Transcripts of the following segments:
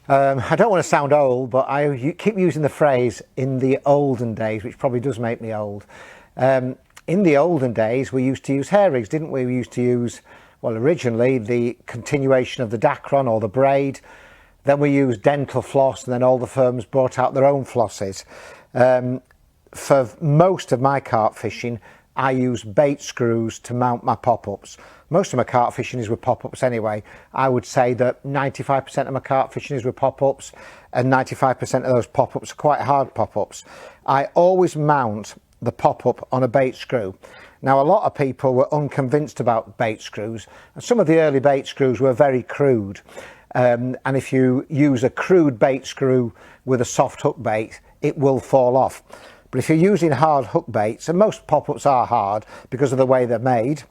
I don't want to sound old, but I keep using the phrase "in the olden days," which probably does make me old. In the olden days, we used to use hair rigs, didn't we? We used to use, well, originally the continuation of the Dacron or the braid. Then we used dental floss, and then all the firms brought out their own flosses. For most of my carp fishing, I use bait screws to mount my pop-ups. Most of my carp fishing is with pop-ups anyway. I would say that 95% of my carp fishing is with pop-ups, and 95% of those pop-ups are quite hard pop-ups. I always mount the pop-up on a bait screw. Now, a lot of people were unconvinced about bait screws, and some of the early bait screws were very crude. And if you use a crude bait screw with a soft hook bait, it will fall off. But if you're using hard hook baits, and most pop-ups are hard because of the way they're made,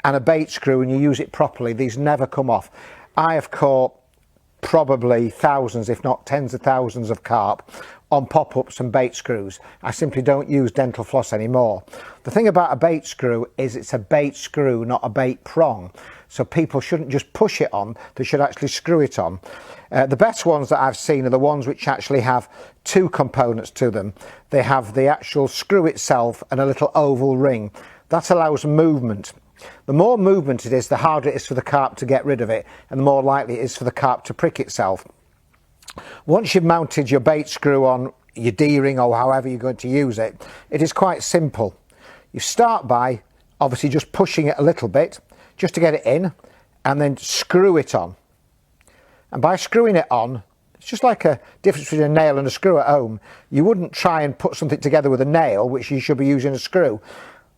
and a bait screw and you use it properly, these never come off. I have caught probably thousands, if not tens of thousands of carp on pop-ups and bait screws. I simply don't use dental floss anymore. The thing about a bait screw is it's a bait screw, not a bait prong. So people shouldn't just push it on, they should actually screw it on. The best ones that I've seen are the ones which actually have two components to them. They have the actual screw itself and a little oval ring. That allows movement. The more movement it is, the harder it is for the carp to get rid of it, and the more likely it is for the carp to prick itself. Once you've mounted your bait screw on your D-ring or however you're going to use it, it is quite simple. You start by obviously just pushing it a little bit, just to get it in, and then screw it on. And by screwing it on, it's just like a difference between a nail and a screw at home. You wouldn't try and put something together with a nail, which you should be using a screw.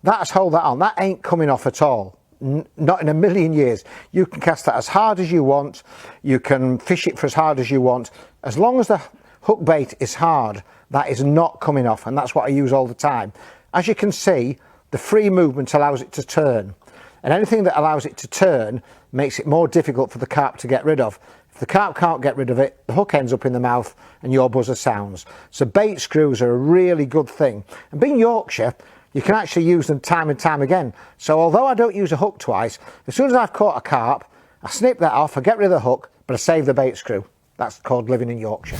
That's hold that on. That ain't coming off at all. Not in a million years. You can cast that as hard as you want. You can fish it for as hard as you want. As long as the hook bait is hard, that is not coming off, and that's what I use all the time. As you can see, the free movement allows it to turn. And anything that allows it to turn makes it more difficult for the carp to get rid of. If the carp can't get rid of it, the hook ends up in the mouth and your buzzer sounds. So bait screws are a really good thing. And being Yorkshire, you can actually use them time and time again. So although I don't use a hook twice, as soon as I've caught a carp, I snip that off, I get rid of the hook, but I save the bait screw. That's called living in Yorkshire.